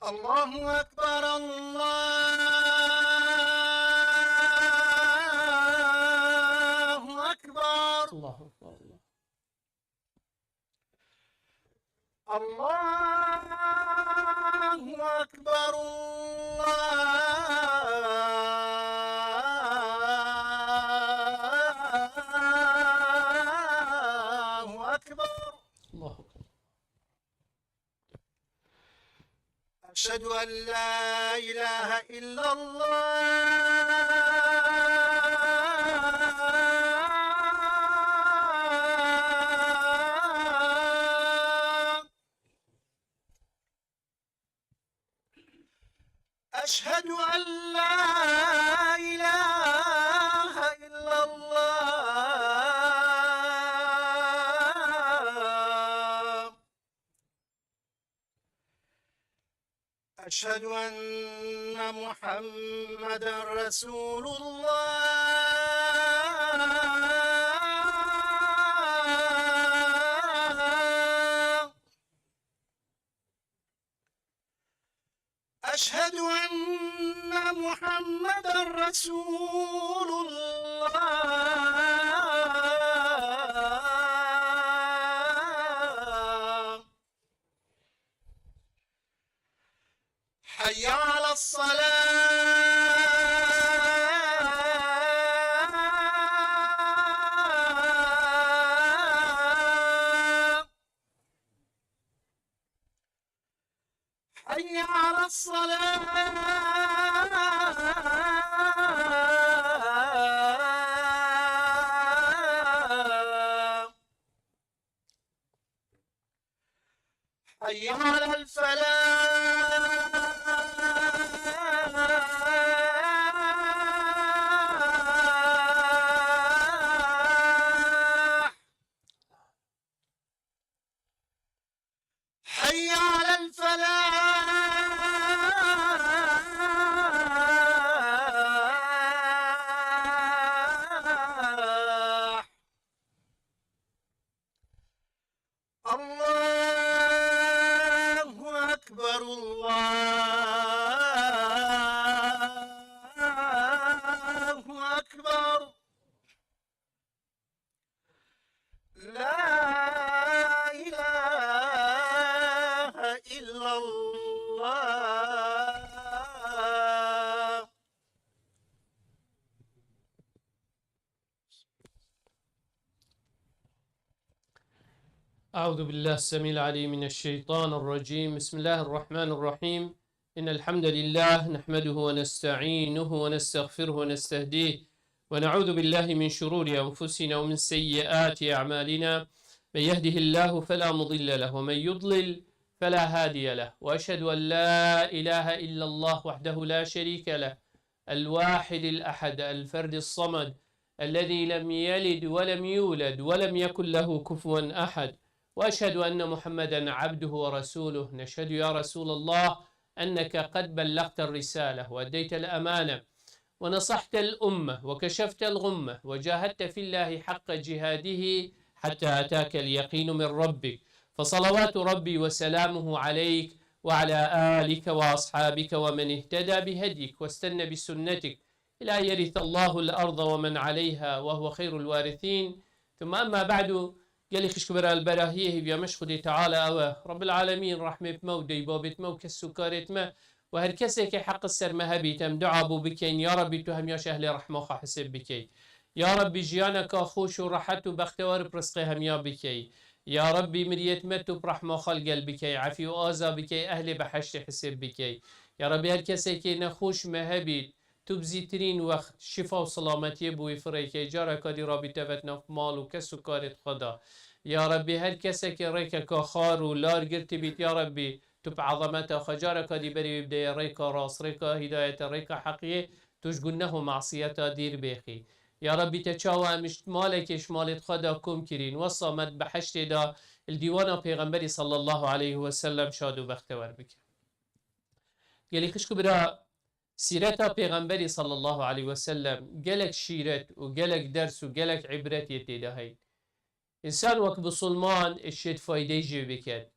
الله أكبر الله أكبر الله أكبر الله أكبر الله أكبر الله أكبر. أشهد أن لا إله إلا الله أشهد أن لا إله إلا الله أشهد أن محمدا رسول الله أشهد أن محمدا رسول الله حي على الصلاة حي على الصلاة حي على الفلاح حي على الفلاح الله أكبر الله أكبر لا إله إلا الله أعوذ بالله السميع العليم من الشيطان الرجيم. بسم الله الرحمن الرحيم. إن الحمد لله نحمده ونستعينه ونستغفره ونستهديه ونعوذ بالله من شرور أنفسنا ومن سيئات أعمالنا. من يهده الله فلا مضل له ومن يضلل فلا هادي له، وأشهد أن لا إله إلا الله وحده لا شريك له، الواحد الأحد الفرد الصمد الذي لم يلد ولم يولد ولم يكن له كفوا أحد، وأشهد أن محمدا عبده ورسوله. نشهد يا رسول الله أنك قد بلغت الرسالة وأديت الأمانة ونصحت الأمة وكشفت الغمة وجاهدت في الله حق جهاده حتى أتاك اليقين من ربك، فصلوات ربي وسلامه عليك وعلى آلك وأصحابك ومن اهتدى بهديك واستنى بسنتك إلى أن يرث الله الأرض ومن عليها وهو خير الوارثين. ثم أما بعد، قال خشكبر البراهيه بيا مشخدي تعالى أوه رب العالمين رحمة مودي بابت مو كسكارت ما وهر كسي كي حق السر مهبي تم دعا بو بكين يا ربي تهم يا شهل رحمة حسب بكي يا ربي جيانك خوش وراحت وبختوار برزقي هم يا بكي يا ربي مريت متو برحمة خلق بكي عفي وآزا بكي أهل بحشت حسب بكي يا ربي هر كسي كي نخوش مهبي تبزيترين وقت شفا وسلامتي بوي فريكي جارك دي رابي تفتنا في مال وكسكارت خدا. يا ربي هر كسي كي ريكا كخار ولار قرتي بيت يا ربي تب عظمتها خجارك دي بري بدي ريكا راس ريكا هداية ريكا حقية تشقنه معصيتها دير بيخي. يا ربي تشاوى مش مالك شمالت خدا كم كرين وصمت بحشت دا الديوان پیغمبري صلى الله عليه وسلم شادو بختور بك. يلي خشكو برا سيرتا پیغمبري صلى الله عليه وسلم قالك شيرت وقالك درس وقالك عبرت يتيدا هاي إنسان وك بسلمان الشيت فايدة جي بكت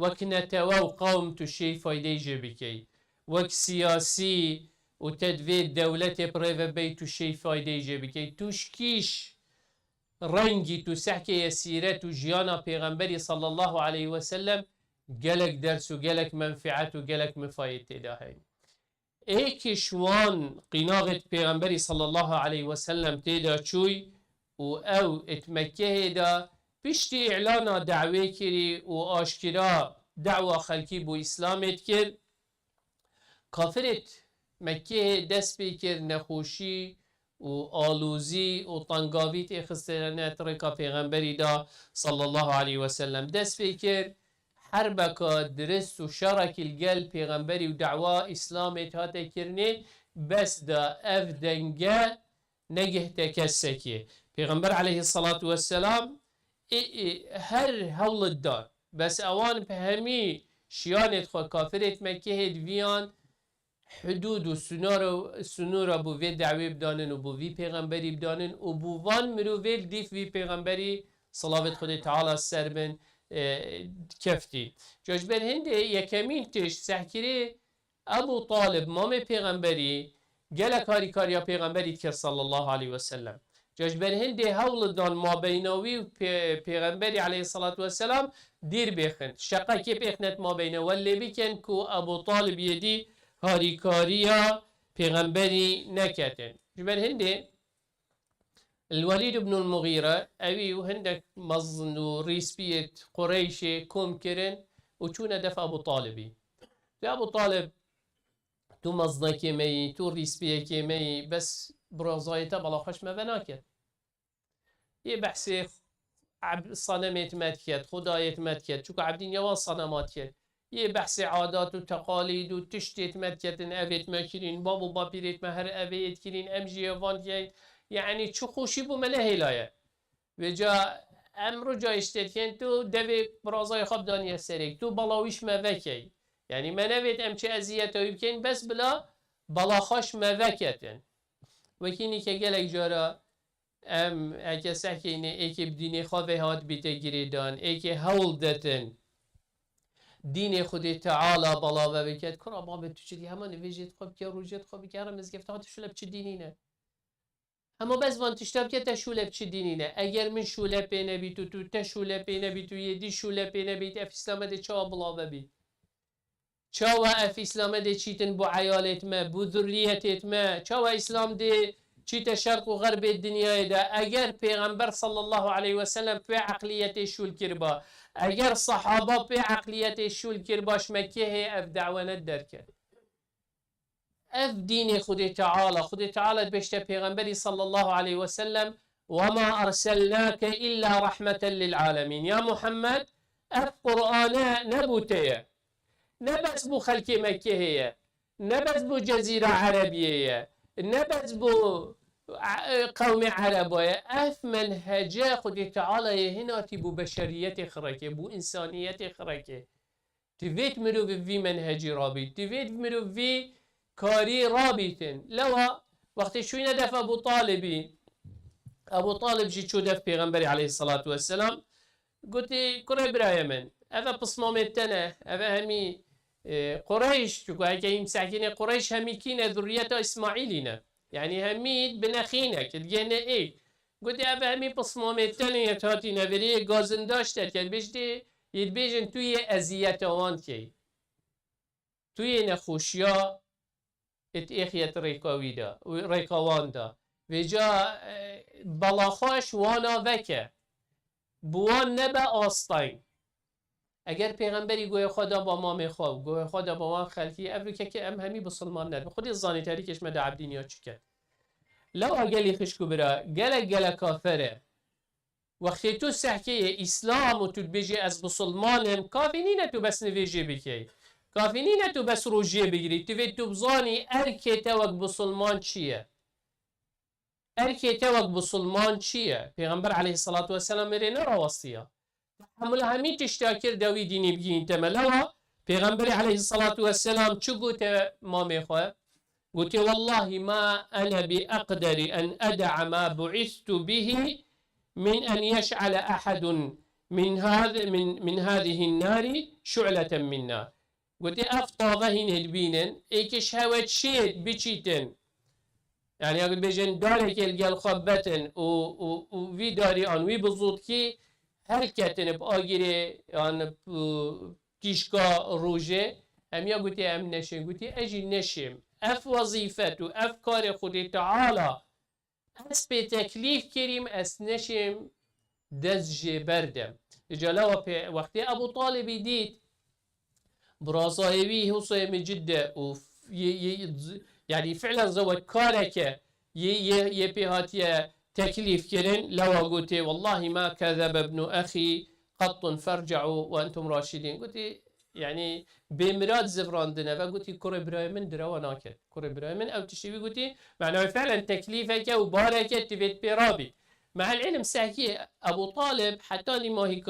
وەک نەتەوە و قەوم تووشەی فایدەی جێبکەی وەک سیاسی و تەدوێت دەولەتێ پڕێڤەبەی تووشەی فایدەی جێبکەی توشکیش ڕەنگی تو سەحکەیە سیرەت و ژیانە پێغەمبەری صلی الله عليه وسلم گەلک دەرس و گەلک منفعەت و گەلک مفاید تێدا هەیە ئێکیش وان قیناغت پێغەمبەری صلی الله عليه وسلم تێدا چووی و ئەو ئتمەکەهێدا پشتی ئیعلانە داوای کردی و ئاشکرا داوا خەلکی بۆ ئیسلامێت کرد کافرت مەکێ دەست پێ کرد نەخۆشی و ئالوزی و تەنگاوی تێخستێنە ڕێکا پێغەمبەریدا صلی الله عليه وسلم دەست پێ کرد حربەکە درست و شەڕێکی لەگەڵ پێغەمبەری و داوا ئیسلامێت هاتە کردنێ بەسدا ئەف دەنگە نەگەهتە کەسێکێ پێغەمبەر عليه الصلاة والسلام هەر هەوڵت دا بەس ئەوان هەمی شیانێت خۆ کافرێت مەکێهێت ڤیان حدود و سنورە بۆ vê dawê bidanin û bû vî pêxemberî bidanin û bû van mirovê dîf vî pêxemberî salavet Xwedê teala ser bin keftî. Ji ber hindê yekemîn tişt sehkirê Ebu Talib mamê pêxemberî gelek harîkariya pêxemberî dikir sallallahu aleyhi ve sellem. Ji ber hindê hewl dan mabeyna wî û pêxemberî aleyhissalatu vesselam dîr bêxin. Şeqekê pêxnet mabeyne we lê bikin ku Ebu Talib yedî هاریکاریا پیغمبری نکتن جبر هنده الولید بن المغیره اوی و هندک مزن و ریسبیت قریش کم کرن و چون دف ابو طالبی ابو طالب تو مزنه کمی تو ریسبیه کمی بس برازایتا بلا خوش مبناکت یه بحثی صنمت مد کرد خدایت مد کرد چون عبدین یوان صنمات کرد یه بحث عادات و تقالید و تشتیت مدکتن اوید مکرین بابو باپیریت مهر اوید کرین امجی وان یعنی چو خوشی بو مله هلایه و جا امرو جا اشتید تو دوی برازای خواب دانیه سرک تو بلاویش موکی یعنی من اوید امچه ازیت هایی بکن بس بلا بلاخاش موکتن وکینی که گلک جارا ام اگه سحکینه ایکی بدینی خواه هات بیته گریدان ایکی هول دتن دین خودی تعالی بالا و بکرد کرا باب تو چدی همان ویژت خوب که روجت خوب که هرم از گفته هات شلب چه دینی نه اما بس وان تشتاب که تشولب چه دینی نه اگر من شولب بینه بی تو تشولب بینه بی تو یدی شولب بینه بی اف اسلام ده چا بالا و بی چا و اف اسلام ده چیتن بو عیالت ما بو ذریتت ما چا و اسلام ده چیت شرق و غرب دنیای ده اگر پیغمبر صلی الله علیه و سلم په عقلیت شول کربا اگر صحابه به عقلیت شول کر باش مکه اف دعوانت درکرد اف دین خود تعالی بشته پیغمبری صلی الله علیه و سلم وما ارسلناك الا رحمة للعالمين يا محمد اف قرآن نبوته نبس بو خلق مكه نبس بو جزيرة عربية نبس بو قوم عربية اف منهجه خود تعالى هنا تبو بشرية خركه بو انسانية خركه تفيت مرو في منهجي رابط تفيت مرو في كاري رابطن لوا وقت شو ندف ابو طالب جي شو دف پیغمبري عليه الصلاة والسلام قلت كره برايا من افا بصمامتنا افا همي قريش شو هكا يمسحكين قريش همي كينا ذرية اسماعيلنا يعني هميد بنخينك الجنة ايه قلت افا همي بصمامتنا يتهاتي نفري غازنداشتر كان بيجدي يتبيجن توي ازيات وان كي توي نخوشيا اتئخيت ريكاوان دا وجا بلاخاش وانا وكه بوان نبا آستاین اگر پیغمبری گوی خدا با ما میخواه گوی خدا با ما خلقی افریکا که ام همی بسلمان ند خودی زانی تاری کش مده عبدینیا چکه لو اگلی خشکو برا گل کافره وقتی تو سحکه اسلام و تو بجی از بسلمانم کافی نینه تو بس نویجی بکی کافی نینه تو بس روژیه بگیری تو بزانی ارکه توک بسلمان چیه اركي توك بسلمان چیه پیغمبر عليه الصلاة والسلام میره نرا وصیه حمل همین تشتاکر دوی دینی بگین تملوا پیغمبر عليه الصلاة والسلام چو گوته ما میخواه قلت والله ما أنا بأقدر أن أدع ما بعثت به من أن يشعل أحد من هذه النار شعلة من نار. قلت أفطاغه البينن إيكش هوا شيت بيشيتن، يعني اقول بيجن دارك الجل خبتن و وی داری آن وی بزود کی حرکتن بآگیره يعني تیشکا روژه هم یا گوتی هم نشیم گوتی اجی نشیم اف وظیفت و اف کار خودی تعالی اس به تکلیف کریم اس نشیم دست جبردم جلاوه وقتی ابو طالب دید برازايوي هو من جدة و يعني فعلا زود كارك يبيهات تكليف كرن لو قلت والله ما كذب ابن أخي قط فارجعوا وأنتم راشدين قلت يعني بمراد زفراندنا فقلت كوري برايمن دروا ناكد كوري برايمن أو تشتبي قلت معناه فعلا تكليفك وباركة تبيت برابي مع العلم ساكي أبو طالب حتى لما هيك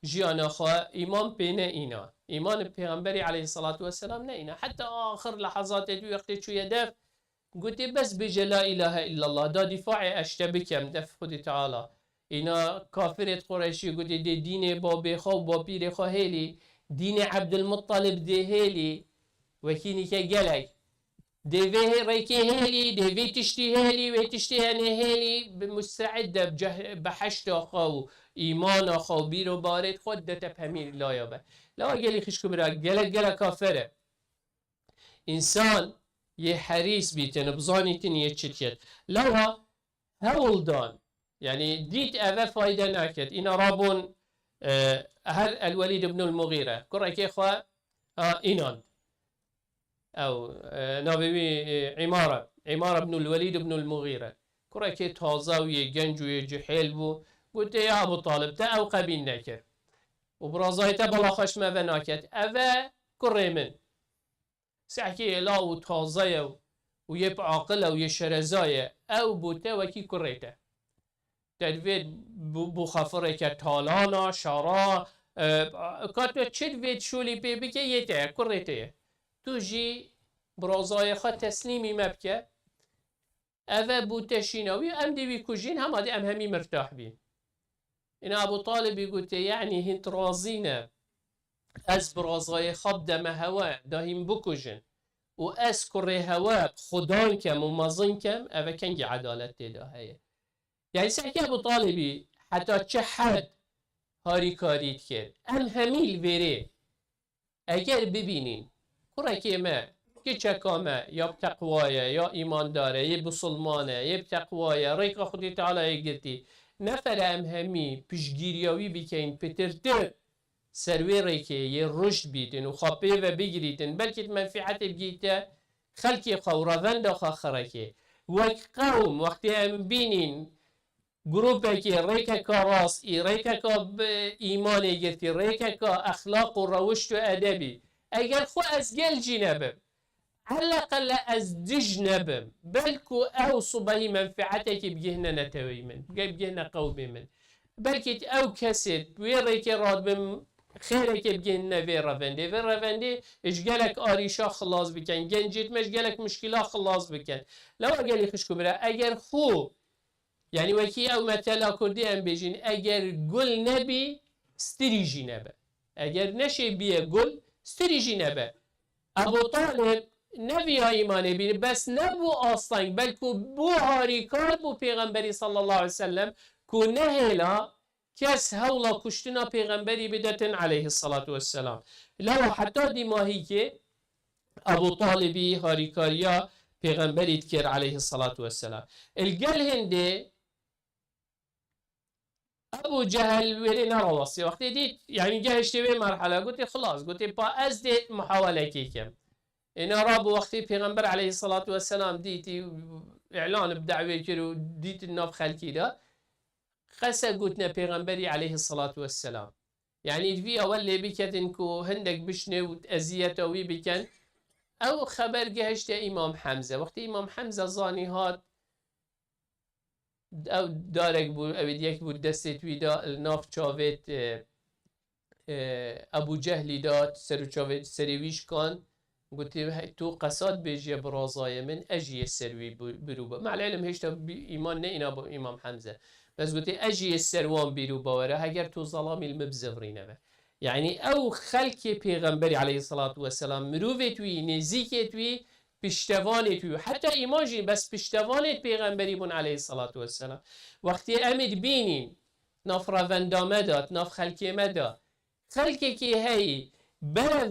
جيانا خا إمام بين إينا إيمان البيغمبري عليه الصلاة والسلام نينا حتى آخر لحظات وقت شو يدف قلت بس بجلا إله إلا الله دا دفاع أشتبكم دف خدي تعالى إنا كافرة قريشي قلت دي دين بابي خو بابير خو هيلي دين عبد المطلب دي هيلي وكيني كجلي دي في ريكي هيلي دي في تشتي هيلي وتشتي هني هيلي مستعدة بحشت خو إيمان خو بيرو بارد خود ده تفهمين لا يابا لا قالي خشكو برا قال كافرة إنسان يحريس بيتن بزانيتن يتشتيت لو هولدان يعني ديت أذا فايدة ناكت إن رابون هل الوليد بن المغيرة كرة كيخوا إنان أو نابوي عمارة بن الوليد بن المغيرة كرة كي تازاوي جنجو جحيل بو قلت يا أبو طالب تا أو قبيل ناكر وبرازايتا بلا خشمة بناكت أذا كرة من سحكي لا وتازايا ويب عاقلة ويشرزايا أو بوتا وكي كريتا تدفيد بو خفره كتالانا شارا كاتو تشد فيد شولي بيبكي يتا كريتا توجي برازايا خا تسليمي مبكة أذا بوتا شيناوي أم دي بيكوجين هم هذي أم همي مرتاح بين إن أبو طالب يقول يعني هنت رازينا أز برازايا خاب دم هوا داهم بكوجن و أز كره هوا خدان كم ومازن كم أفا كنجي عدالت تدا هيا يعني سحكي أبو طالبي حتى تشحد هاري كاريت كر أم هميل بيري أجر ببينين كره كيما كي چكاما يا بتقوايا يا إيمان داره يا بسلمانه يا بتقوايا ريقا خدي تعالى يقلتي نفر ام همي پشگیریاوی بکن پترتر سروی ریکه یه رشد بیتن و خاپه و بگریتن بلکه منفعت بگیته خلقی خوراوند داخل خرکه وک قوم وقتی هم بینین گروپه که ریکه که راست ریکه که ایمانی گرتی ریکه که اخلاق و روشت و ادبی اگر خو از گل جنبه على الأقل أزدجنبم بلكو أو صبهي منفعتك بجهنا نتوي من بجهنا قومي من بلكي أو كسد ويريك رادبم خيرك بجهنا في رفندي إيش قالك آريشا خلاص بكن جنجت مش قالك مشكلة خلاص بكن لو أقالي خشكو برا أجر خو يعني وكي أو مثلا كردي أم بيجين أجر قل نبي استريجي نبا أجر نشي بيه قل استريجي نبا أبو طالب نبی ایمانی بینی بس نبو آستانگ بلکو بو هاریکار بو پیغمبری صلی الله علیه وسلم کو نهلا کس هولا کشتنا پیغمبری بدتن علیه الصلاة والسلام لو حتی دی ماهی که ابو طالبی هاریکاریا پیغمبری تکر علیه الصلاة والسلام الگل هنده ابو جهل ولی نرواسی وقتی دید یعنی جهشتی به مرحله گوتی خلاص گوتی با از دید محاوله کی کم إن راب وقتي پیغمبر عليه الصلاة والسلام ديتي إعلان بدعوة كرو ديت الناف خلقي ده قسا قلتنا پیغمبري عليه الصلاة والسلام يعني في أول اللي بكت إنكو هندك بشنه وأزيته وي بكن أو خبر جهشت إمام حمزة وقت إمام حمزة زاني هات أو دارك بو أو ديك بو دستت ويدا الناف شافت أبو جهل دات سرو شافت سرويش كان قلت تو قصاد بيجي برازايا من أجي السروي بروبا مع العلم هيش إيمان نينا أبو إمام حمزة بس قلت اجي السروان بيرو باوره هجر تو ظلام المبزغرينه يعني او خلق پیغمبر عليه الصلاة والسلام مروفه توی نزیک توی پشتوانه توی حتی ایماجین بس پشتوانه پیغمبری بون علیه الصلاة والسلام وقتی امید بینین ناف روندامه داد ناف خلقی مدا خلقی که هی برف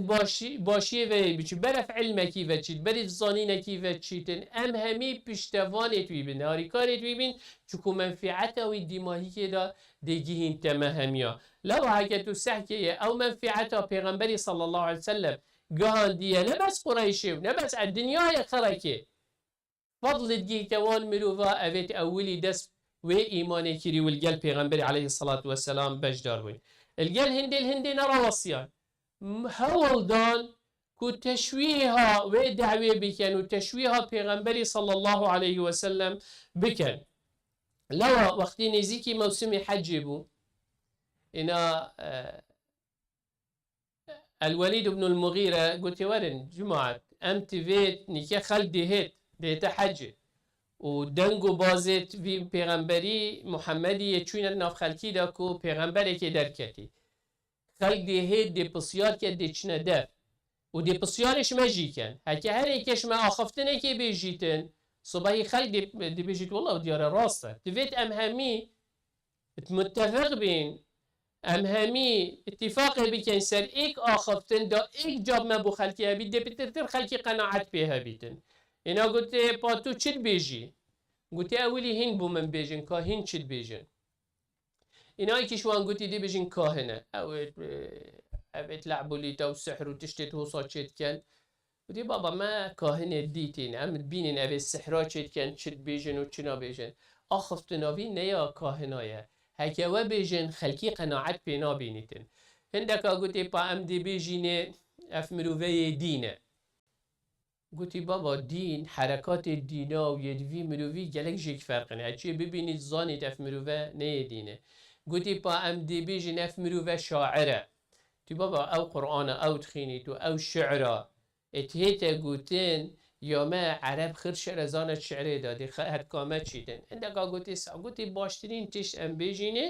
باشی و بچی برف علمکی و چید برف زانینکی و چیتن ام همی پشتوانه توی بین هاریکاری توی بین چکو منفعت او دیماهی که دا دیگیهین تمه همیا لو هكذا سحكي أو منفعتها پیغمبري صلى الله عليه وسلم قال دي نبس قريشي ونبس الدنيا يخركي فضل دي كوان مروفا أبيت أولي دس وإيماني كري والقل پیغمبري عليه الصلاة والسلام بجدار وين القل الهندي نرى وصيان هول دان كو تشويها ودعوه بكن وتشويها پیغمبري صلى الله عليه وسلم بكن لو وقتي نزيكي موسم حج بو إنا الوليد بن المغيرة قلت ورن جماعة امتفيت نيكي خل دهيت دهيت حج ودنگو بازت في پیغمبری محمدی چون ناف خلکی دا کو پیغمبری که در کتی خلق دهيت دي پسیار که دی چنه در و دی پسیارش مجی کن هکی هر ایکش ما آخفتنه که بیجیتن صبحی خلق دی بیجیت والله دیاره راسته دویت ام همی متفق بین ام همی اتفاق بکن سر ایک آخفتن دا ایک جاب ما بو خلکی هبید ده بترتر خلکی قناعت به هبیدن اینا گوته پا تو چید بیجی گوته اولی هین بو من بیجن که هین چید بیجن اینا ایکی شوان گوتی دی بیجن کاهنه اوید لعبو لیتا و سحر و تشتت حوصا چید کن گوتی بابا ما کاهنه دیتین ام بینین اوید سحرا چید کن چید بیجن و چنا بیجن آخفتناوی نیا کاهنایه هکه و بیجن خلکی قناعت پینا بینیتن هندک گوتی پا ام دی بیجینه اف مروفه دینه گوتی بابا دین حرکات دینا و یدوی مروفی گلک جیک فرقنه هچی ببینید زانید اف مروفه نه دینه گوتی پا ام دی بیجین اف مروفه شاعره تی بابا او قرآن او تخینی تو او شعره اتهیت گوتن یا ما عرب خیر شعر زانت شعره دادی هد کامت چیدن عندك گوتی باشترین تش ام بیجینه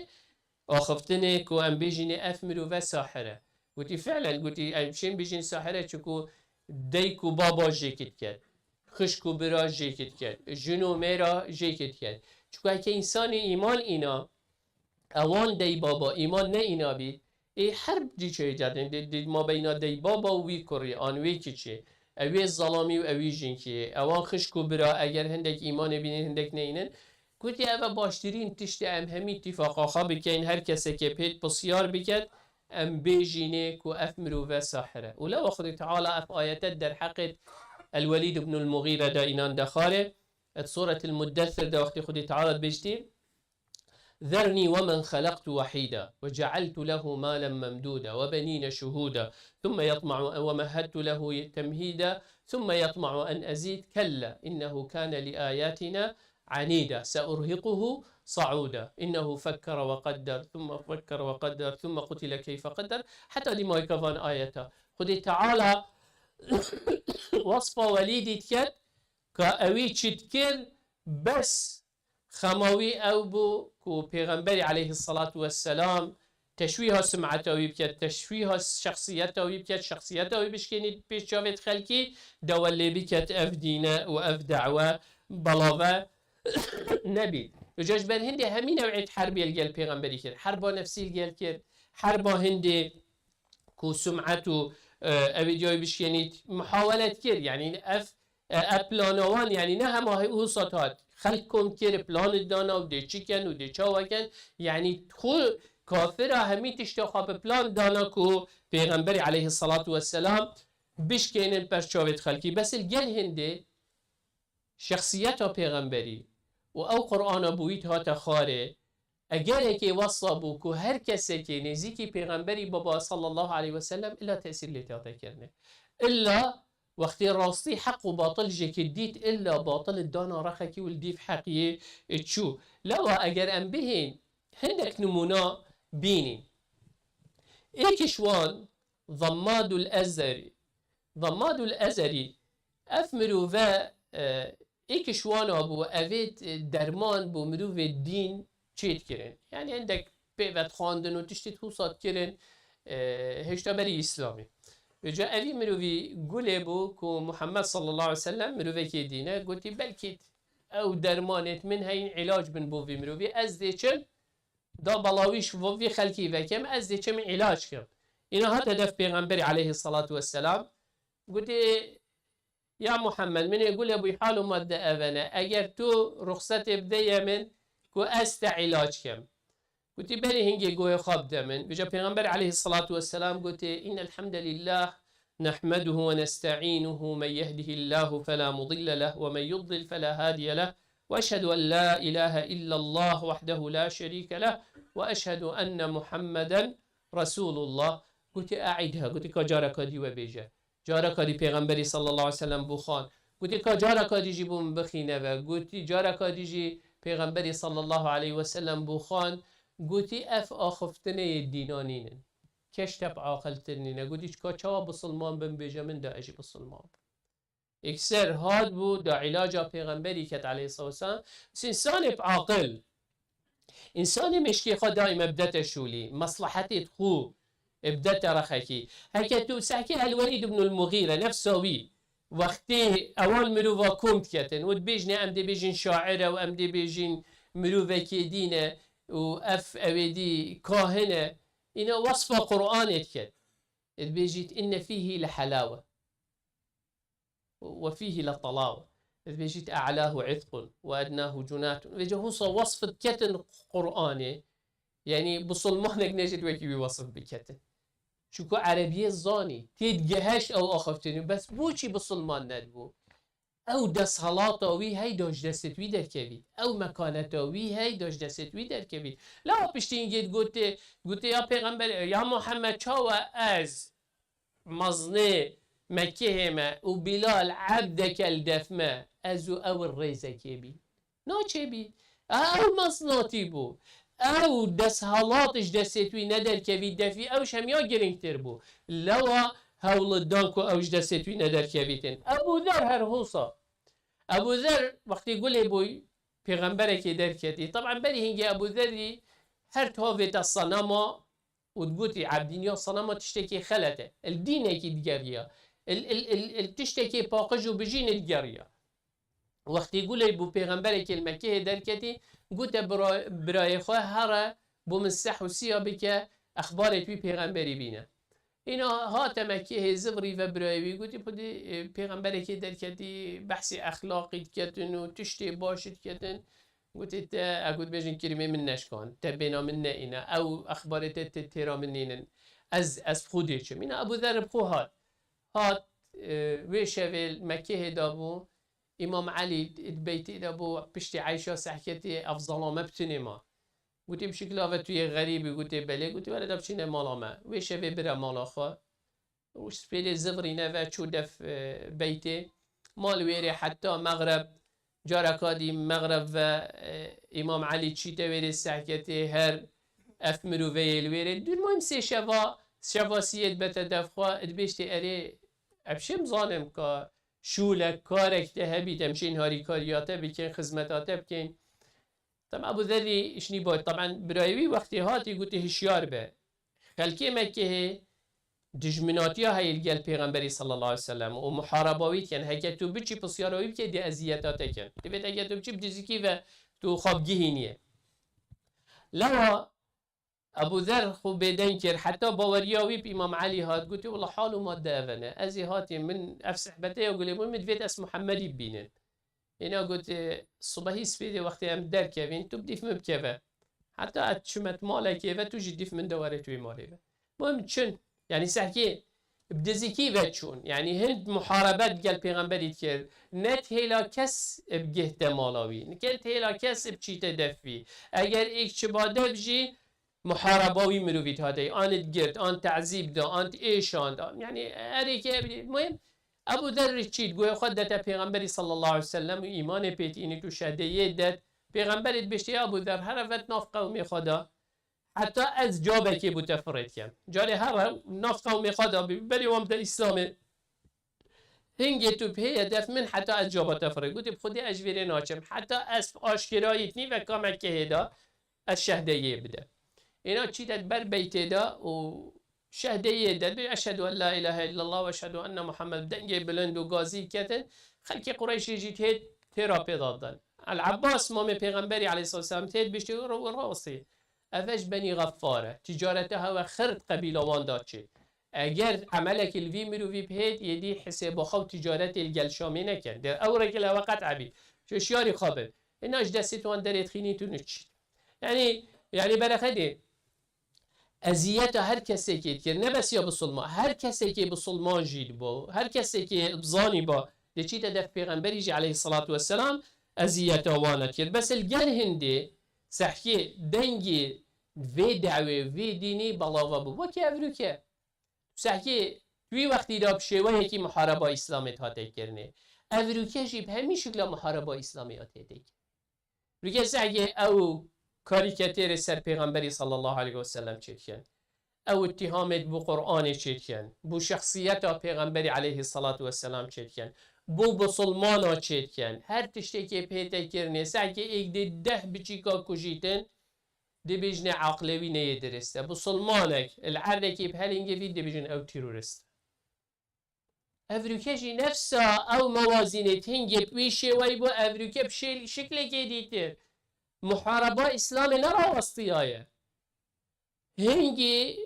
آخفتنه کو ام بیجینه اف مروفه ساحره گوتی فعلا گوتی امشین بیجین ساحره چکو دیکو بابا جیکت کرد خشکو برا جیکت کرد جنو میرا جیکت کرد چکو اگه انسان ایمان اینا اوان دی بابا ایمان نه اینا بید ای حرب دی چه جدن دی ما بینا دی بابا و وی کری آنوی که چه اوی ظلامی و اوی جنکیه اوان خشکو برا اگر هندک ایمان بینن هندک نینن گوتی اوه باشترین تشت ام همی اتفاقا خواه بکن هر کسی که پیت بسیار بکن ام بیجینه کو اف مروفه ساحره ولو اخذ تعالى اف آیتت در حق الوليد بن المغيرة دا اینان دخاره سورة المدثر دا وقت خود تعالى بجتي ذرني ومن خلقت وحيدا وجعلت له مالا ممدودا وبنين شهودا ثم يطمع ومهدت له تمهيدا ثم يطمع أن أزيد كلا إنه كان لآياتنا عنيدا سأرهقه صعودا إنه فكر وقدر ثم فكر وقدر ثم قتل كيف قدر حتى دي ما يكفان آياتا خذي تعالى وصف وليدي تكد كأوي تشتكر بس خماوي أو بو كو پیغمبر عليه الصلاة والسلام تشويه سمعته ويبكت تشويه شخصيته ويبكت شخصيته ويبشكني بيش شافت خلقي دولي بكت اف دينه واف دعوة بلاوه نبي وجاج بر هندي همين نوعية حربي الجل پیغمبري كر حربا نفسي الجل كر حربا هندي كو سمعته اوي جاي بشكني محاولة كر يعني اف ابلانوان يعني نه ما هو ساتات خلقكم كير بلان الدانا ودي چيكن ودي چاوكن يعني خو كافر همي تشتاخا بلان دانا كو پیغمبر عليه الصلاة والسلام بشكينن پرچاوت خلقي بس الجل هنده شخصيتا پیغمبري و او قرآن بويت هاتا خاره اگر که وصابو که هر کسی که نزیکی پیغمبری بابا صلی الله علیه وسلم الا تأثیر لیتاتا کرنه الا وقتی راستی حق و باطل جه دید الا باطل دانا رخکی والدیف حقیه تشو لوا اگر ام بهین هندك نمونا بینین ایکشوان ضماد الازری افمرو و ایکشوان ابو اوید درمان بو مروف دین چیت کرن یعنی عندك پیوت خواندن و تشتی توصاد کرن هشتا بری اسلامی بجا اوی مروی گله بو که محمد صلی الله علیه وسلم مروی که دینه گوتی بلکه او درمانت من هین علاج بن بو وی مروی از دیچم دا بلاویش و وی خلکی وکم از دیچم علاج کم اینا هات هدف پیغمبری علیه الصلاة والسلام گوتی یا محمد من يقول ابوی حالو ماده اوانه اگر تو رخصت بدهی من که است علاج کم قلت بلي هنجي جوي خاب دمن بجا پیغمبر عليه الصلاة والسلام قلت إن الحمد لله نحمده ونستعينه من يهده الله فلا مضل له ومن يضلل فلا هادي له وأشهد أن لا إله إلا الله وحده لا شريك له وأشهد أن محمدا رسول الله قلت أعيدها قلت كجارك دي وبيجا جارك دي پیغمبري صلى الله عليه وسلم بخان قلت كجارك دي جيبون بخينه قلت جارك دي جي پیغمبري صلى الله عليه وسلم بخان گوتی اف آخفتنه دینانینن کشتب عاقل ترنینه گوتی چکا چوا بسلمان بم بیجا من دا اجی بسلمان اکسر هاد بود دا علاجا پیغمبری کت علیه الصلاة والسلام بس انسان بعاقل انسان مشکی خود دائم ابدت شولی مصلحتت خو ابدت رخکی هکتو سحکی الولید بن المغیره نفساوی وقتی اول مروفا کمت کتن ود بیجنه ام دی بیجن شاعره و ام دی بیجن مروفا که دینه و اف اویدی کاهنه اینا وصف قرآنت کرد بيجيت إن فيه لحلاوة وفيه لطلاوة بيجيت أعلاه عتق وأدناه جنات بيجي هو وصف كتن قرآني يعني بصلمانك نجد وكي بيوصف بكتن شكو عربية الزاني تيتجهش أو أخفتني بس بوشي بصلمان ندبو او دستهڵاتەوەی هەی دۆژ دەستێتوی دەرکەویت ئەو مەکانەتەوەی هەی دۆژ دەستێتوی دەرکەویت لاوە پشتینگێت گوتێ یا پێغەمبەر یا محەممەد چاوە ئەز مەزنێ مەکێ هێمە و بیلال عەبدەکە دەفمە ئەز و ئەو ڕێزەکێبی ناچێبی ئەو مەزناتی بوو ئەو دەستهڵاتش دەستێتوی نەدەرکەویت دەفی ئەوش هەمیا گرنگتر بوو لەوە هەوڵت دانکو ئەوش دەستێتوی نەدەرکەویتن ئەبوو دەر هەر هوسا ابو ذر وقتی گله بوی پیغمبره که درکتی طبعا بری هنگی ابو ذری هر تاویت الصنما و تقولي عبدینیا صنما تشتكي خلته الدينه کی دیگریا تشتكي باقج و بجین دیگریا وقتی گله بو پیغمبره که المکه درکتی قلت برای خواه هره بو مسح و سیابی که اخبارت بی پیغمبری بینه اینا هات مکه زبری و برایوی گویی پدی پیغمبری که درکتی بحث اخلاقی کردن و تشتی باشد کردن گویی تا اگود بجن کریمه من نشکن تبینا من نه اینا او اخبارت تیرا من نینن از خودی چه اینا ابو ذر بخو هات ویشویل مکه دابو امام علی بیتی دابو پشتی عایشه سحکتی افضلامه بتنی ما گویی بشکل آوه توی غریبی گویی بله گویی ولی دبچینه مالامه ویشه ببره مالاخا وش سپیل زغرینه و چو دف بیته مال ویره حتی مغرب جارکادی مغرب و امام علی چیته ویره سحکته هر افمرو ویل ویره دون مهم سه شفاسیت بتا دفخوا ادبشتی اره ابشم ظالم که شولک کارک تهبی تمشین هاری کاریاته بکن خدمتاته بکن طبعا ابو ذری اشنی باید طبعا برایوی وقتی هاتی گوتی هشیار به خلکی مکه دجمناتی ها هیل گل پیغمبری صلی الله علیه وسلم و محارباوی کن هکه تو بچی پسیاروی بکه دی ازیتاته کن تبید اگه تو بچی بدزیکی و تو خوابگیهی نیه لوا ابو ذر خوب بدن کر حتی باوریاوی بی امام علی هات گوتی والله حالو ماده اونه ازی هاتی من افسحبته و گلی مهم دوید اس محمدی بینن اینا قلت صبحی سپیده وقتی هم در کبین تو بدیف مبکبه حتی اتشمت مالکه و تو جدیف من دواره توی مالی به مهم چون يعني سحكي بدزيكي وچون يعني هند محاربات قال پیغمبريت كر نت هيلا كس بجهت مالاوي نكنت هيلا كس بچيت دفي اگر ايك چباده بجي محارباوي مروفيت هادي آنت گرد آن تعذيب دا آنت ايشان دا يعني اريك مهم ابو ذر چيت گوه خود دتا پیغمبري صلى الله عليه وسلم و ايمان پیت اینی تو شهده دت پیغمبرت بشتی ابو ذر هر وقت ناف قومي خدا حتی از جابه که بود تفرید کن جاری هر ناف قومی خدا بری وام در اسلامه هنگی تو به هدف من حتی از جابه تفرید گوتی بخودی اجویره ناچم حتی از آشکرایت نی و کامک که هدا الشهدية بده اینا چی داد بر بیت دا و شهدیه داد اشهد ان لا اله الا الله و اشهد ان محمد دنگ بلند و گازی کتن خلق قریش جیت هید تیرا پیدادن العباس مام پیغمبری علیه الصلاة والسلام تید بشتی رو راستی افش بنی غفاره تجارتها و خرد قبیله وان داد چی اگر عملك الوی مروی بهید یدی حساب خو تجارت الجلشامی نکن در اورک لوقت عبی شو شیاری خوابه ایناش دستتوان درید خینی تو نچید یعنی برخدی ازیت هر کسی که نه بس یا بسلمان هر کسی که بسلمان جید با هر کسی که بزانی با دچی تدف پیغمبری جی علیه الصلاة والسلام ازیت آوانت کرد بس الگل هنده سحکی دنگی وی دعوه وی دینی بلاوه بو وکی افرو که سحکی توی وقتی دا بشوه که محاربه اسلامی تاته کرنه افرو که جیب همین شکل محاربه اسلامی تاته کرنه روی سحکی او کاریکاتیر سر پیغمبری صلی الله علیه و سلم چیکن او اتهامت بو قرآن چیکن بو شخصیت پیغمبری علیه الصلاة والسلام چیکن بو بسلمانا چیکن هر تشتی که پیدا کرنه سعی ایک ده بچیکا کجیتن دی بیجن عقلوی نیه درسته بسلمانک العرده که بهلینگه وی دی بیجن او تیرورست افریکشی نفسا او موازینت هنگه پیشه وی بو افریکه بشیل شکل که دیتر محاربه اسلام نرا وسطیایه هنگی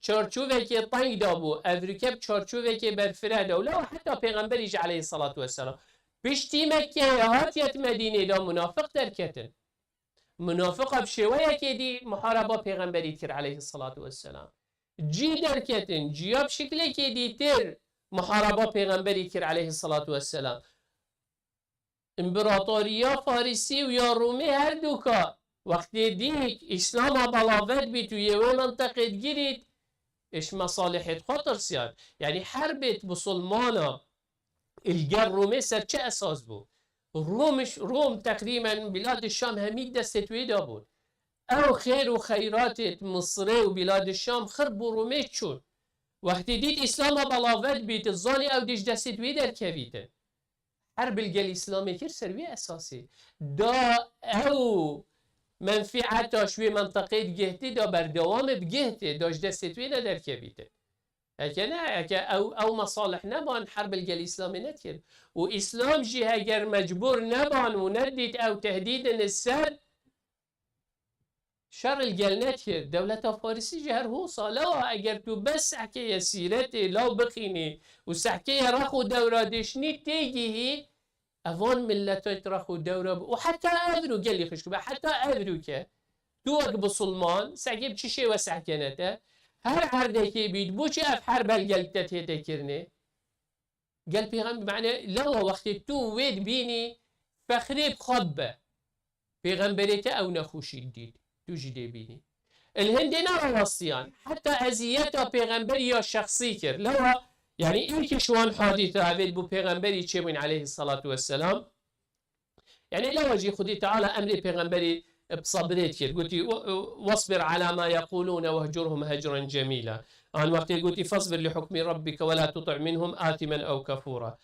چارچوبه که طنگ دابو افریکه چارچوبه که برفره دوله و حتی پیغمبریش علیه الصلاة والسلام پشتی مکه هاتیت مدینه دا منافق درکتن منافق بشویه که دی محاربه پیغمبری تر علیه الصلاة والسلام جی درکتن جیاب شکلی که دی تر محاربه پیغمبری تر علیه الصلاة والسلام امپراتوریا فارسی و یا رومی هر دوکا وقتی دید اسلام بلاوت بی تو یه منطقه گیرید اش مصالحت خاطر سیان یعنی حربت بسلمانا الگر رومی سر چه اساس بود روم تقریبا بلاد الشام همید دستتوی دا بود او خیر و خیراتت مصره و بلاد الشام خرب و رومی چون وقتی دید اسلام بلاوت بید الظانی او دیش دستتوی در کویده حرب الجل اسلامی کر سروی اساسی دا او منفعتا شوی منطقه گهتی دا بردوام بگهتی داش دستتوی ندر که بیده اگه نه اگه او مصالح نبان حرب الجل اسلامی نتکر و اسلام جی اگر مجبور نبان و ندید او تهدید نسر شر الجل نتکر دولت فارسی جی هر هو صالح اگر تو بس حکه سیرتی لاو بخینی و سحکه رخو دورادشنی تیگیهی اوان ملتات رخو دوره و حتی افرو گلی خشکو حتی افرو که دوک بسلمان سعیب چی شی و سحکنته هر عرده که بید بو چی اف حرب الگلته تیته کرنه گل پیغمبر معنی لو وقتی تو وید بینی فخریب خبه پیغمبریت او نخوشید دید تو جده بینی الهندی نرواستیان حتی ازیتا پیغمبر یا شخصی کرد لو يعني إنك شوان حادثة عبيد بو پیغمبری چه بین عليه الصلاة والسلام يعني لو وجي خدي تعالى أمر پیغمبری بصبريت كير قلتي واصبر على ما يقولون وهجرهم هجرا جميلا عن وقت قلتي فاصبر لحكم ربك ولا تطع منهم آثما أو كفورا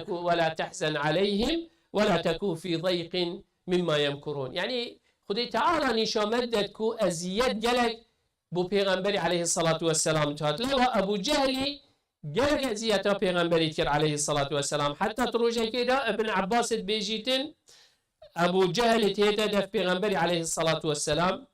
ولا تحزن عليهم ولا تكون في ضيق مما يمكرون يعني خدي تعالى نشا مددكو أزياد جلك بو پیغمبری عليه الصلاة والسلام تهات لو أبو جهلي جرق ازياتا پیغمبری کر علیه الصلاة والسلام حتی تروجه که دا ابن عباس بیجیتن ابو جهل تیتا دف پیغمبری علیه الصلاة والسلام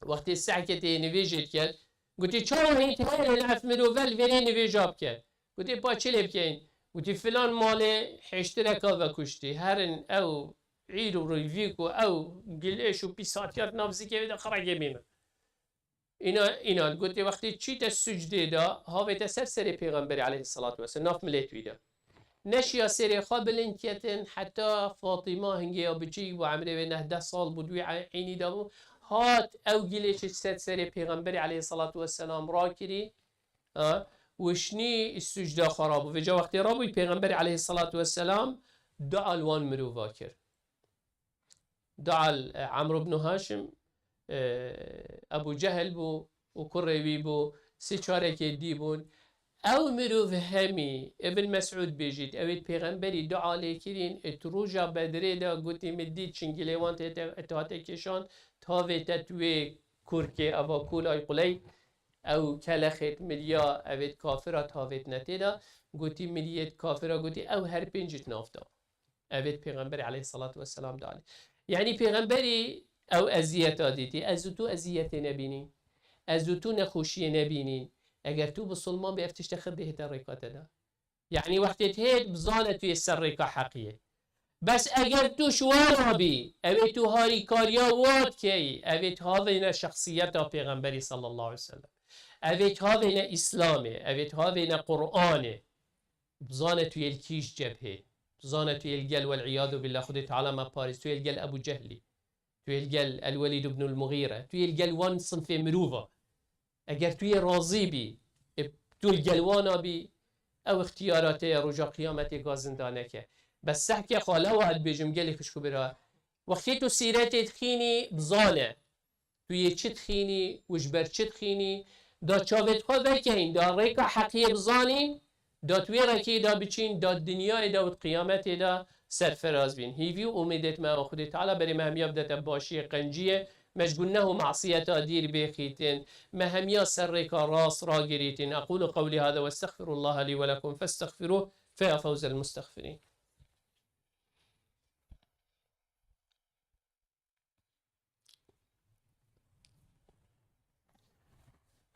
وقتی سعکتی نویجید کرد گوتی چرا این تهیل نعف مروول وری نویجاب کرد گوتی با چی لب کن گوتی فلان مال حشترکا و کشتی هرن او عید و رویویک و او گلیش و پیساتیات نفسی که ویده خرگه بینه اینا گوتی وقتی چی تا سجده دا هاوی تا سر پیغمبر علیه الصلاة والسلام ناف ملیت ویده نشیا سر خابلن کتن حتی فاطمه هنگی یا بچی و عمره و 19 سال بودوی عینی دا بود هات او گلیش سر پیغمبر علیه الصلاة والسلام را کری وشنی السجده خراب و جا وقتی رابوی پیغمبر علیه الصلاة والسلام دعا الوان مروفا کر دعا عمرو بن هاشم ابو جهل بو و کروی بو سی چاره که دی بون او مروف همي ابن مسعود بيجيت اويت پیغمبري دعا لكرين اتروجا بدري دا قوتي مديد شنجليوان تهاتي كشان تاوي تتوي كوركي أبا كولاي قلي او كلخت مليا اويت كافرة تاويت نتيدا قوتي مليت كافرة قوتي او هر بنجت نافتا اويت پیغمبري عليه الصلاة والسلام دالي يعني پیغمبري او ازيت آديتي ازوتو ازيت نبيني ازوتو نخوشي نبيني اگر تو بسلمان بيفتش تخبي هتا الريكات ده يعني وقت تهيد بزانة توي السرقة حقية بس اگر تو شوانا بي اوه تو هاري كاريا واد كي اوه هاوين شخصيتا پیغمبري صلى الله عليه وسلم اوه هاوين اسلامي اوه هاوين قرآن بزانة توي الكيش جبهه بزانة توي الجل والعياذ بالله خد تعالى ما باريس توي الجل ابو جهلي توي الجل الوليد بن المغيرة توي الجل وان صنف مروفا اگر توی راضی بی تو الجلوانا بی او اختیاراتی رجا قیامتی گازندانه که بس سحكي خاله واحد بيجم قالي كشكو برا وقتی تو سيرتي تخيني بزانه توی چه تخيني وجبر چه تخيني دا چاوت خوا بکهین دا ریکا حقیه بزانین دا توی رکی دا بچین دا دنیای دا و قیامت دا سرفراز بین هیویو امیدت ما خودی تعالی بری مهمیا بدت باشی قنجیه مشغولنه معصية دير بيخيتين مهميا سرك راس راجريتين أقول قولي هذا واستغفر الله لي ولكم فاستغفروه فيا فوز المستغفرين.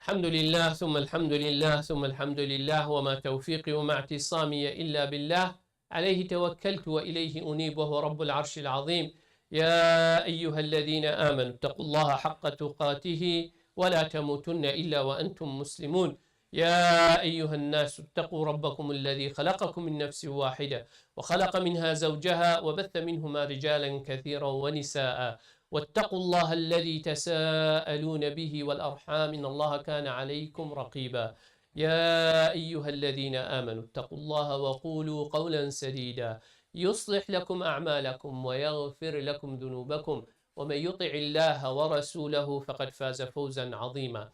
الحمد لله ثم الحمد لله ثم الحمد لله وما توفيقي وما اعتصامي إلا بالله عليه توكلت وإليه أنيب وهو رب العرش العظيم. يا أيها الذين آمنوا اتقوا الله حق تقاته ولا تموتن إلا وأنتم مسلمون. يا أيها الناس اتقوا ربكم الذي خلقكم من نفس واحدة وخلق منها زوجها وبث منهما رجالا كثيرا ونساء واتقوا الله الذي تساءلون به والأرحام إن الله كان عليكم رقيبا. يا أيها الذين آمنوا اتقوا الله وقولوا قولا سديدا يصلح لكم أعمالكم ويغفر لكم ذنوبكم ومن يطع الله ورسوله فقد فاز فوزا عظيما.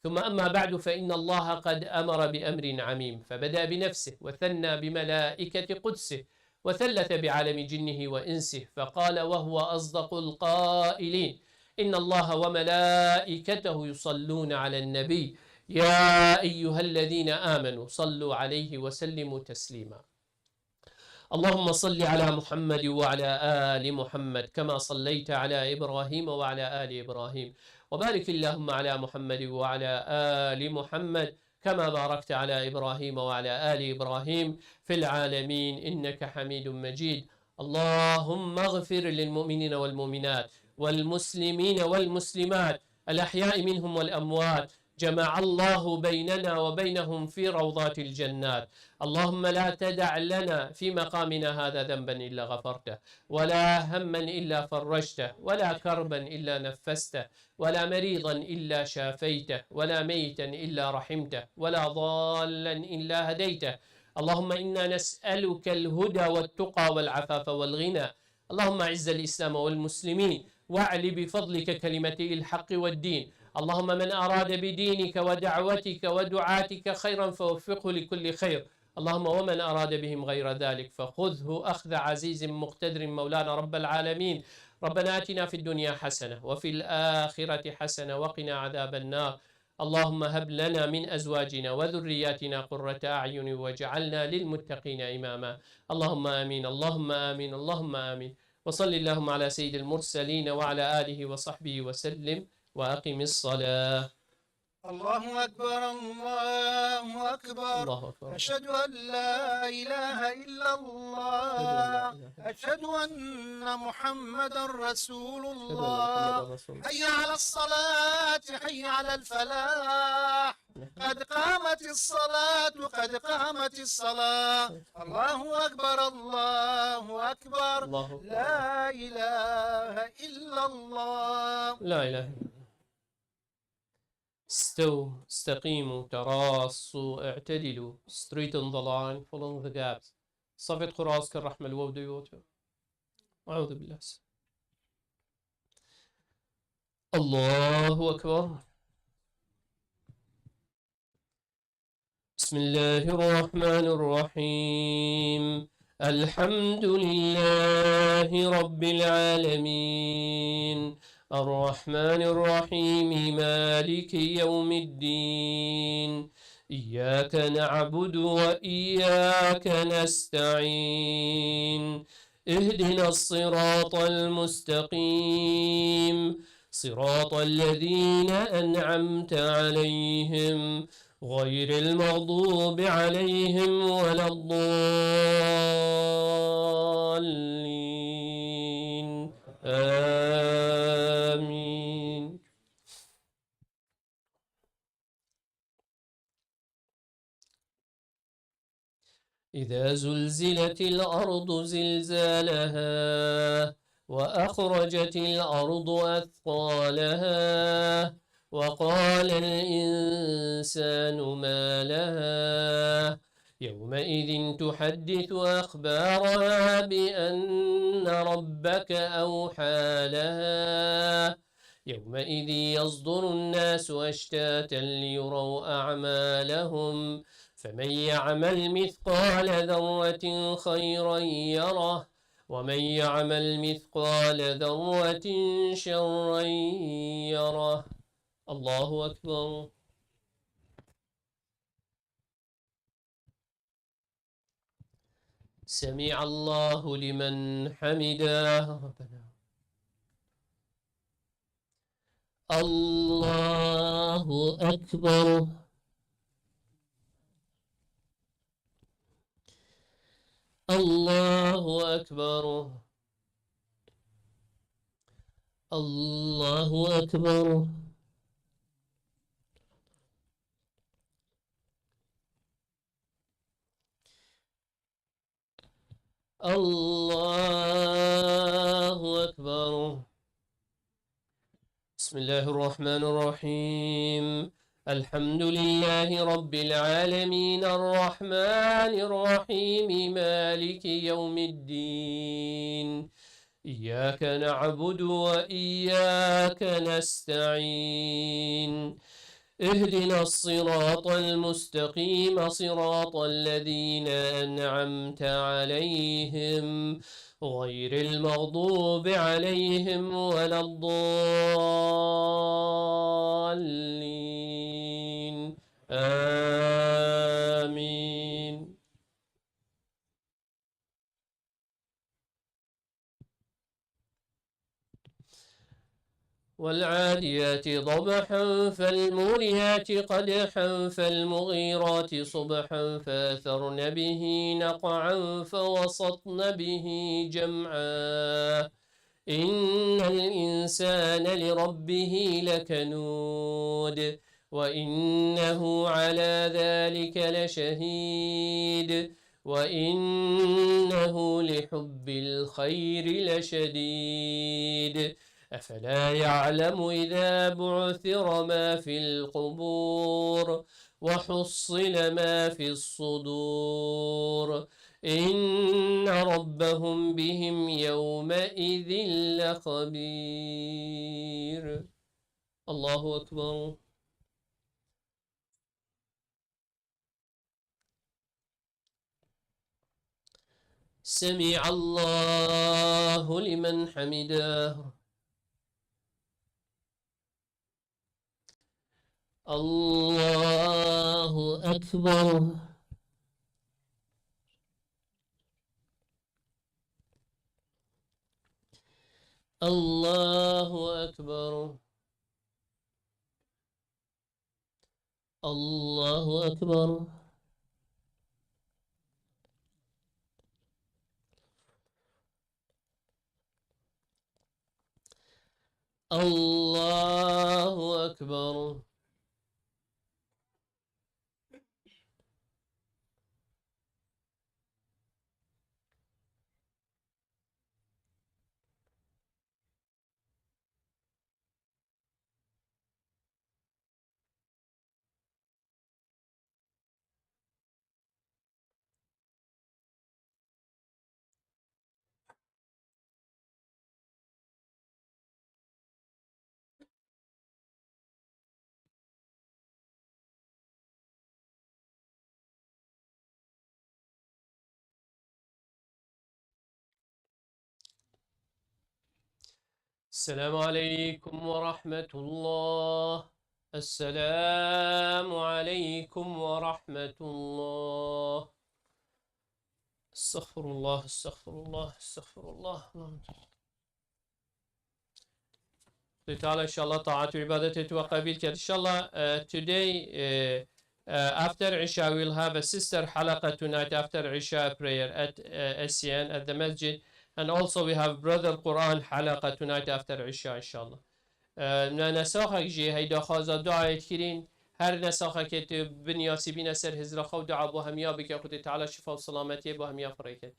ثم أما بعد فإن الله قد أمر بأمر عميم فبدأ بنفسه وثنى بملائكة قدسه وثلث بعالم جنه وإنسه فقال وهو أصدق القائلين إن الله وملائكته يصلون على النبي يا أيها الذين آمنوا صلوا عليه وسلموا تسليما. اللهم صل على محمد وعلى آل محمد كما صليت على إبراهيم وعلى آل إبراهيم وبارك اللهم على محمد وعلى آل محمد كما باركت على إبراهيم وعلى آل إبراهيم في العالمين إنك حميد مجيد. اللهم اغفر للمؤمنين والمؤمنات والمسلمين والمسلمات الأحياء منهم والأموات جمع الله بيننا وبينهم في روضات الجنات. اللهم لا تدع لنا في مقامنا هذا ذنبا إلا غفرته ولا هما إلا فرجته ولا كربا إلا نفسته ولا مريضا إلا شافيته ولا ميتا إلا رحمته ولا ضالا إلا هديته. اللهم إنا نسألك الهدى والتقى والعفاف والغنى. اللهم أعز الإسلام والمسلمين واعل بفضلك كلمتي الحق والدين. اللهم من أراد بدينك ودعوتك ودعاتك خيرا فوفقه لكل خير. اللهم ومن أراد بهم غير ذلك فخذه أخذ عزيز مقتدر مولانا رب العالمين. ربنا آتنا في الدنيا حسنة وفي الآخرة حسنة وقنا عذاب النار. اللهم هب لنا من أزواجنا وذرياتنا قرة أعين واجعلنا للمتقين إماما. اللهم آمين اللهم آمين اللهم آمين. وصل اللهم على سيد المرسلين وعلى آله وصحبه وسلم وأقم الصلاة. الله أكبر الله أكبر الله أكبر. أشهد أن لا إله إلا الله أشهد أن محمدا رسول الله. حي على الصلاة حي على الفلاح قد قامت الصلاة قد قامت الصلاة. الله أكبر الله أكبر الله أكبر. لا إله إلا الله. لا إله إلا الله. استووا استقيموا تراصوا اعتدلوا straighten the line follow the gaps. صفت قراص كالرحمة الوود يوتر. أعوذ بالله. الله أكبر. بسم الله الرحمن الرحيم. الحمد لله رب العالمين، الرحمن الرحيم، مالك يوم الدين. إياك نعبد وإياك نستعين. اهدنا الصراط المستقيم، صراط الذين أنعمت عليهم غير المغضوب عليهم ولا الضالين. آمين. إذا زلزلت الأرض زلزالها وأخرجت الأرض أثقالها وقال الإنسان ما لها يومئذ تحدث أخبارها بأن ربك أوحى لها يومئذ يصدر الناس أشتاتا ليروا أعمالهم فمن يعمل مثقال ذرة خيرا يره ومن يعمل مثقال ذرة شرا يره. الله أكبر. سمع الله لمن حمده. ربنا الله أكبر. الله أكبر. الله أكبر. الله أكبر. بسم الله الرحمن الرحيم. الحمد لله رب العالمين، الرحمن الرحيم، مالك يوم الدين. إياك نعبد وإياك نستعين. اهدنا الصراط المستقيم، صراط الذين أنعمت عليهم غير المغضوب عليهم ولا الضالين. آمين. والعاديات ضبحا فالموريات قدحا فالمغيرات صبحا فأثرن به نقعا فوسطن به جمعا. إن الإنسان لربه لكنود وإنه على ذلك لشهيد وإنه لحب الخير لشديد. أفلا يعلم إذا بعثر ما في القبور وحصل ما في الصدور إن ربهم بهم يومئذ لخبير. الله أكبر. سمع الله لمن حمده. الله أكبر. الله أكبر. الله أكبر. الله أكبر. السلام عليكم ورحمة الله. السلام عليكم ورحمة الله. استغفر الله استغفر الله استغفر الله. تعالى إن شاء الله طاعات وعبادته وقبيلك إن شاء الله. Today after Isha we'll have a sister حلقة tonight after Isha prayer at SCN at the masjid, and also we have brother Quran حلقة tonight after Isha إن شاء الله. نساخك جي هيدا خازا دعاء كرين هر نساخك كت بنياسي بنا سر هزر خو دعاء بوهميا بك أخذ تعالى شفاء وسلامتي بوهميا فريك.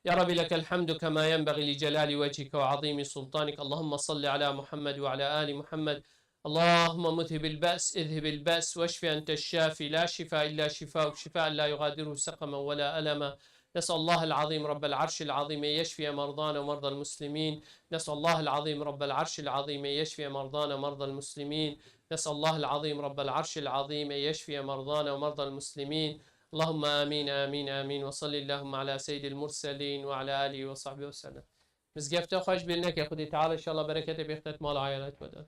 يا رب لك الحمد كما ينبغي لجلال وجهك وعظيم سلطانك. اللهم صل على محمد وعلى آل محمد. اللهم مذهب البأس اذهب البأس واشف أنت الشافي لا شفاء إلا شفاءك شفاء لا يغادره سقما ولا ألما. نسأل الله العظيم رب العرش العظيم يشفي مرضانا ومرضى المسلمين. نسأل الله العظيم رب العرش العظيم يشفي مرضانا ومرضى المسلمين. نسأل الله العظيم رب العرش العظيم يشفي مرضانا ومرضى المسلمين. اللهم آمين آمين آمين. وصل اللهم على سيد المرسلين وعلى آله وصحبه وسلم. مزقفته خوش بلنك يا خدي تعالى إن شاء الله بركته بيختت مال عائلات بدل.